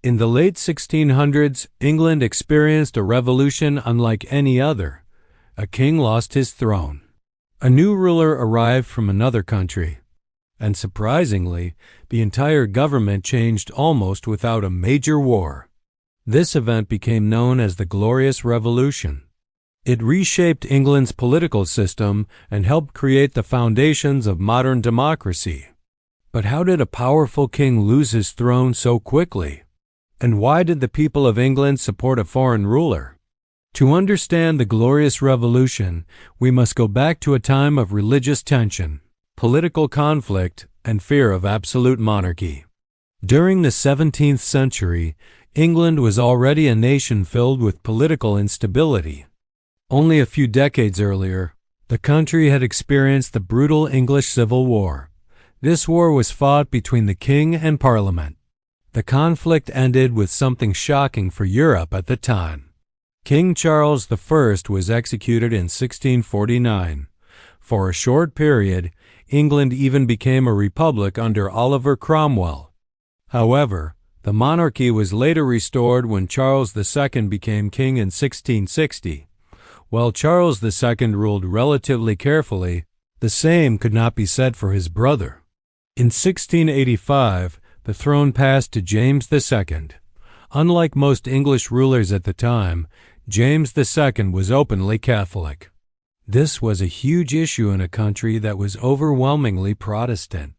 In the late 1600s, England experienced a revolution unlike any other. A king lost his throne. A new ruler arrived from another country. And surprisingly, the entire government changed almost without a major war. This event became known as the Glorious Revolution. It reshaped England's political system and helped create the foundations of modern democracy. But how did a powerful king lose his throne so quickly? And why did the people of England support a foreign ruler? To understand the Glorious Revolution, we must go back to a time of religious tension, political conflict, and fear of absolute monarchy. During the 17th century, England was already a nation filled with political instability. Only a few decades earlier, the country had experienced the brutal English Civil War. This war was fought between the king and Parliament. The conflict ended with something shocking for Europe at the time. King Charles I was executed in 1649. For a short period, England even became a republic under Oliver Cromwell. However, the monarchy was later restored when Charles II became king in 1660. While Charles II ruled relatively carefully, the same could not be said for his brother. In 1685, the throne passed to James II. Unlike most English rulers at the time, James II was openly Catholic. This was a huge issue in a country that was overwhelmingly Protestant.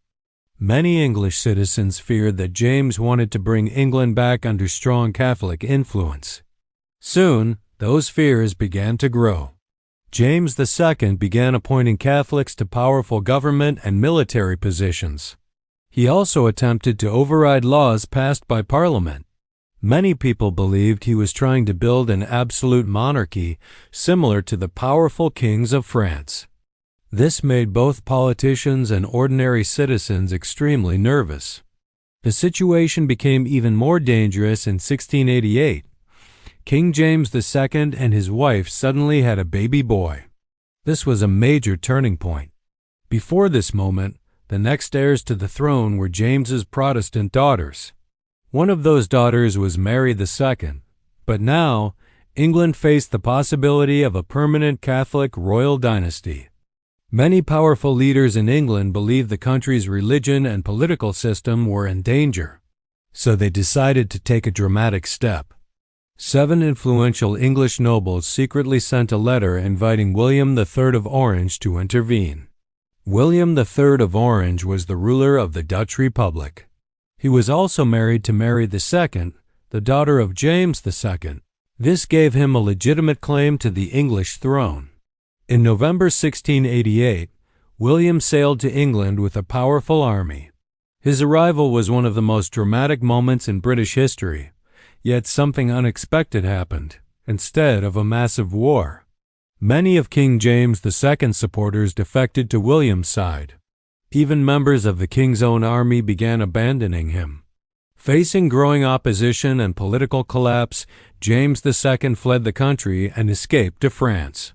Many English citizens feared that James wanted to bring England back under strong Catholic influence. Soon, those fears began to grow. James II began appointing Catholics to powerful government and military positions. He also attempted to override laws passed by Parliament. Many people believed he was trying to build an absolute monarchy similar to the powerful kings of France. This made both politicians and ordinary citizens extremely nervous. The situation became even more dangerous in 1688. King James II and his wife suddenly had a baby boy. This was a major turning point. Before this moment, the next heirs to the throne were James's Protestant daughters. One of those daughters was Mary II, but now England faced the possibility of a permanent Catholic royal dynasty. Many powerful leaders in England believed the country's religion and political system were in danger, so they decided to take a dramatic step. 7 influential English nobles secretly sent a letter inviting William III of Orange to intervene. William III of Orange was the ruler of the Dutch Republic. He was also married to Mary II, the daughter of James II. This gave him a legitimate claim to the English throne. In November 1688, William sailed to England with a powerful army. His arrival was one of the most dramatic moments in British history, yet something unexpected happened. Instead of a massive war, many of King James II's supporters defected to William's side. Even members of the king's own army began abandoning him. Facing growing opposition and political collapse, James II fled the country and escaped to France.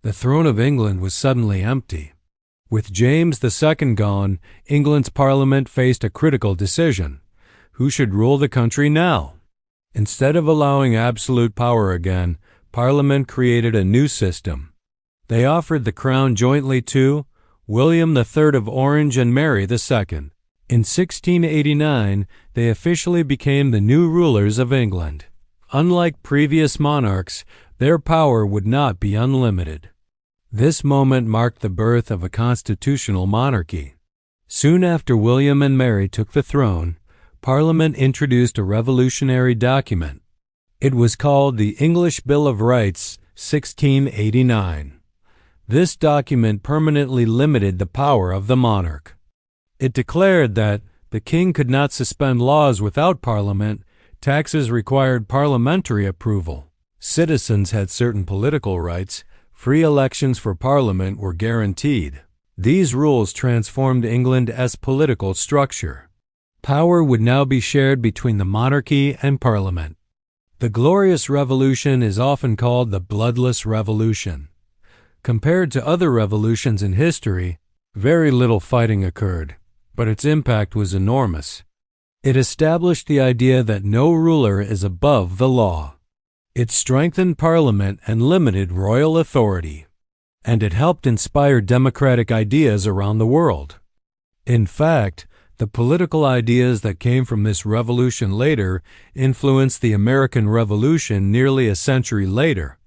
The throne of England was suddenly empty. With James II gone, England's parliament faced a critical decision. Who should rule the country now? Instead of allowing absolute power again, Parliament created a new system. They offered the crown jointly to William III of Orange and Mary II. In 1689, they officially became the new rulers of England. Unlike previous monarchs, their power would not be unlimited. This moment marked the birth of a constitutional monarchy. Soon after William and Mary took the throne, Parliament introduced a revolutionary document. It was called the English Bill of Rights, 1689. This document permanently limited the power of the monarch. It declared that the king could not suspend laws without Parliament, taxes required parliamentary approval, citizens had certain political rights, free elections for Parliament were guaranteed. These rules transformed England's political structure. Power would now be shared between the monarchy and Parliament. The Glorious Revolution is often called the Bloodless Revolution. Compared to other revolutions in history, very little fighting occurred, but its impact was enormous. It established the idea that no ruler is above the law. It strengthened Parliament and limited royal authority. And it helped inspire democratic ideas around the world. In fact, the political ideas that came from this revolution later influenced the American Revolution nearly a century later.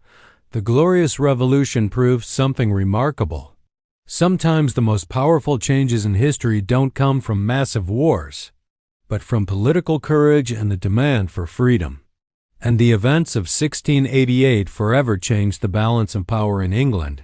The Glorious Revolution proved something remarkable. Sometimes the most powerful changes in history don't come from massive wars, but from political courage and the demand for freedom. And the events of 1688 forever changed the balance of power in England.